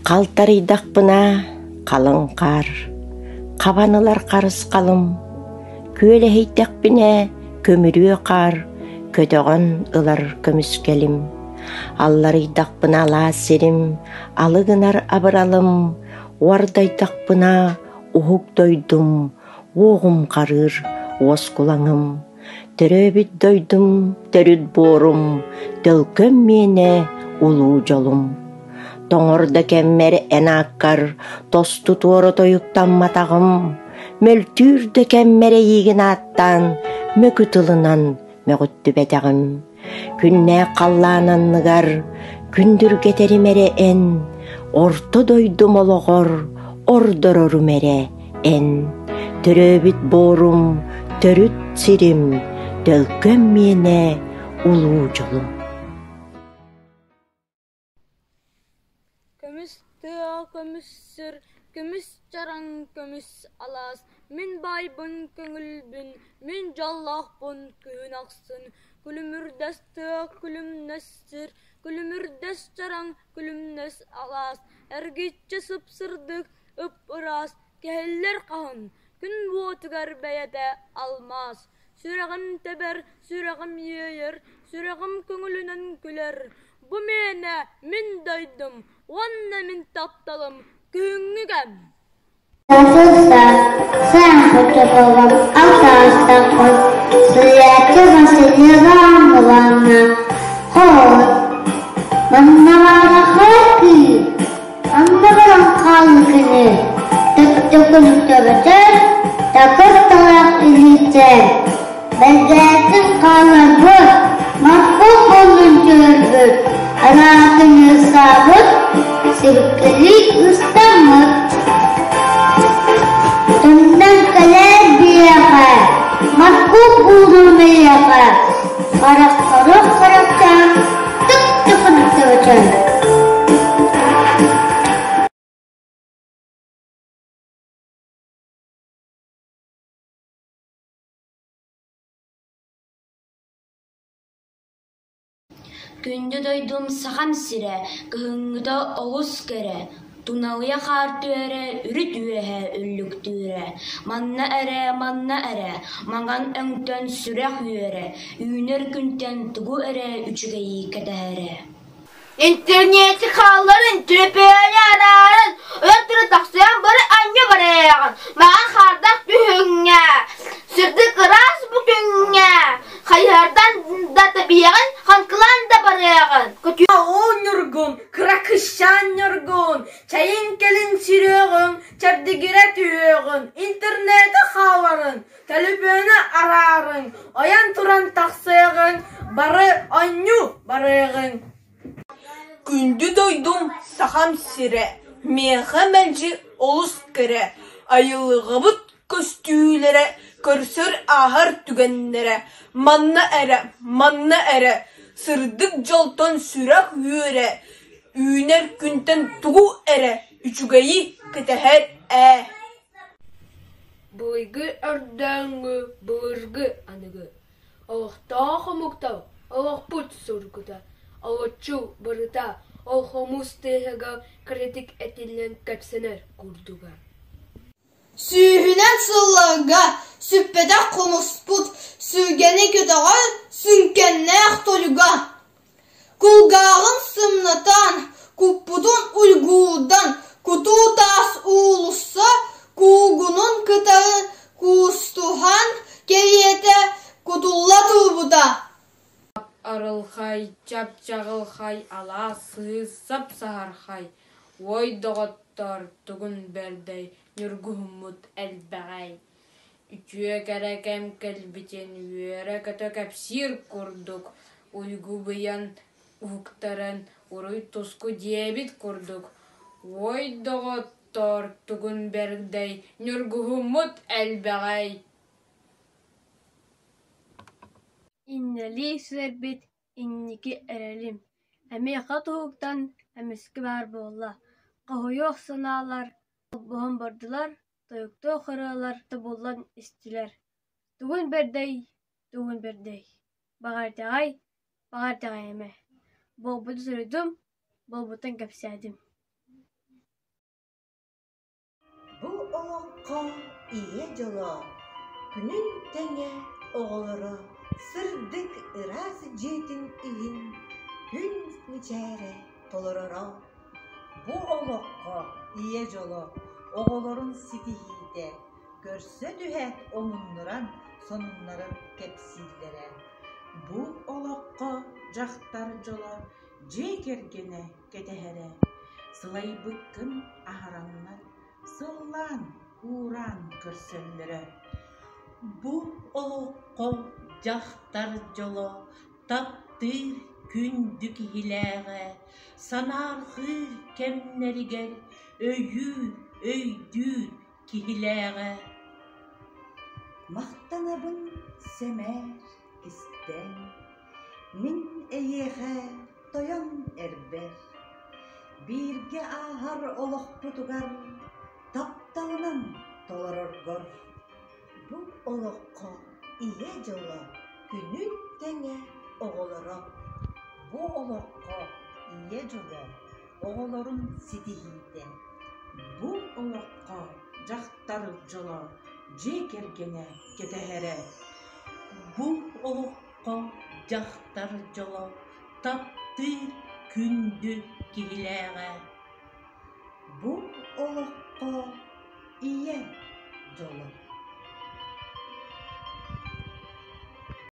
Калтарыйдакпына қалың қар, қабанылар қарыс қалым, көлехейдакпіне көмірüе қар, көтөғөн ылар көміскелім. Алларыйдакпына ала серим, алыгынар абыралым, уардайдакпына ухук дойдум, оғым қарыр, оскулаңым. Төрөбіт дойдум, төрүт борум, төлкөм мене улуу жолум. Тоңорда кеммер энаккар, тосту туору тоюктан матағым, мөлтүрді кеммере ийгин аттан, мөкү тылынан мөгүттү бетағым. Күнне қаллананныгар, күндүр кетеримере эн, орто дойдум олоғор, ордорорумере эн. Төрөбүт борум, төрүт сирим, төлкөм мене улуу жолум. Көміс тыа, көміс сыр, көміс жараң, көміс алас. Мен байбын көңілбін, мен жаллақпын күйін ақсын. Күлімірдәс тыа, күлімнәс сыр, күлімірдәс жараң, күлімнәс алас. Әргетчі сыпсырдық, үп ұрас, кәллер қағын, күн буотығар бәйәді алмас. Сүрәғім тәбәр, сүрәғім ейір, сүрәғім көңілінен күлер. Bu mene min doydum, onunla min taptalım, küngügem. Nasılsa sen fotoğrafım, altağızdan sıyatı basıcıdan bulanma. Hor, bana bana harki, anna bana kalkını. Tık-tıkını töbeter, takır talak iliter. Bezzetin kalabı, mahkum olun çörbür. Anakını sabıt, sirkeli ıstamır. Tümden kaler bir yakar, mahkum olduğunu yakar. Karaktan, tık tıkını töbeter. Күнді дойдум саған сире, кыһыңыда оғыз кере, туналыя қар түәре, үрі түәһә үллік түәре. Манна әрі, маңан өңтен сүрәк үйәре, үйінер күнтен тұғу әрі, үчігейі кәтәәрі. İnterneti kalların, tüpüğünü ararın, öntürü taksıyan bari anne barayağın. Mağan kardak dühünge, sırdı kıras bugünge. Hayardan da tabiğin, hankılan da barayağın. O nurgun, kırakışan nurgun, çayın kelin sürüğün, çabdigire tüyüğün, interneti kalların, telefonu ararın, oyan turan taksıyan bari anne barayağın. Күнді дойдум сахам сире, меха мәлжі олыс кірі, айылығыбыт көстүйлері, көрсір ағыр түгенлері, манна әрі, сырдық жолтон сүрәк үйері, үйінер күнтен туғу әрі, үчігейі кітәхәр Бұйғы әрдәңі, бұлырғы анығы, алықтағы қымықтау, алық бұт сұрғыда. Алачу барыта, ол хомус тегага критик etиlen кәпсенер курдуга. Sүйінен сылларға, сүппеде қомыспұт, сүйгені көтіға, сүнкенне ақтолуға. Күлғағын сымнатан, күппудun ұлғудан, күту тас ұлысы, күгінің кітағы күстуған, кериеті күтулла тұбыда. Арылхай, чап-чағылхай, ала сыз сап-сағархай, ой доғыттар түгін бәрдей, нүргүммут әлбәғай. Үчуе кәрәкәм кәлбітен үйері көті кәпсір күрдік, ұйгу бұян ұқтарын ұруй тұсқы дебет күрдік. Ой доғыттар түгін бәрдей, нүргүммут әлбәғай. İnneli sürbit, inniki erelим. Әмеқа туғықтан әмескі бар болла. Қағойоқ саналар, бұғын бардылар, тойықты оқыралар, тұбылан істілер. Түгін бердей. Бағартағай әме. Бол бұды сүрдім, бол бұтын кәпсәдім. олоққа ие жоло, күнүн теңе оғолоро, сырдык ырасы жетин иин, күн ничәре толороро. Бу олоққа ие жоло, оғолорун ситихиде, көрсө дүхәт оңуннуран, сонуннарын кепсиллере. Бу олоққа жақтар жоло, жекергене кетехере. Сылай быккын ахараннар, сыллан уран көрсөллөрө. Бу олоққа жақтар жоло, таптыр күндүк хилэҕэ, санаархыр кемнеригер, өйдүр кихилэҕэ. Мақтанабын семер кистен, мин эйэхэ тойон эрбер. Бирге ахар олоқпутугар, тапталынан толороргор. Бу олоққа ие жоло, күнүн теңе оғолоро. Бу олоққа ие жоло, оғолорун ситихиде. Бу олоққа жақтар жоло, жекергене кетехере. Бу олоққа жақтар жоло, таптыр күндү кихилэҕэ. Бу олоққа ие жоло.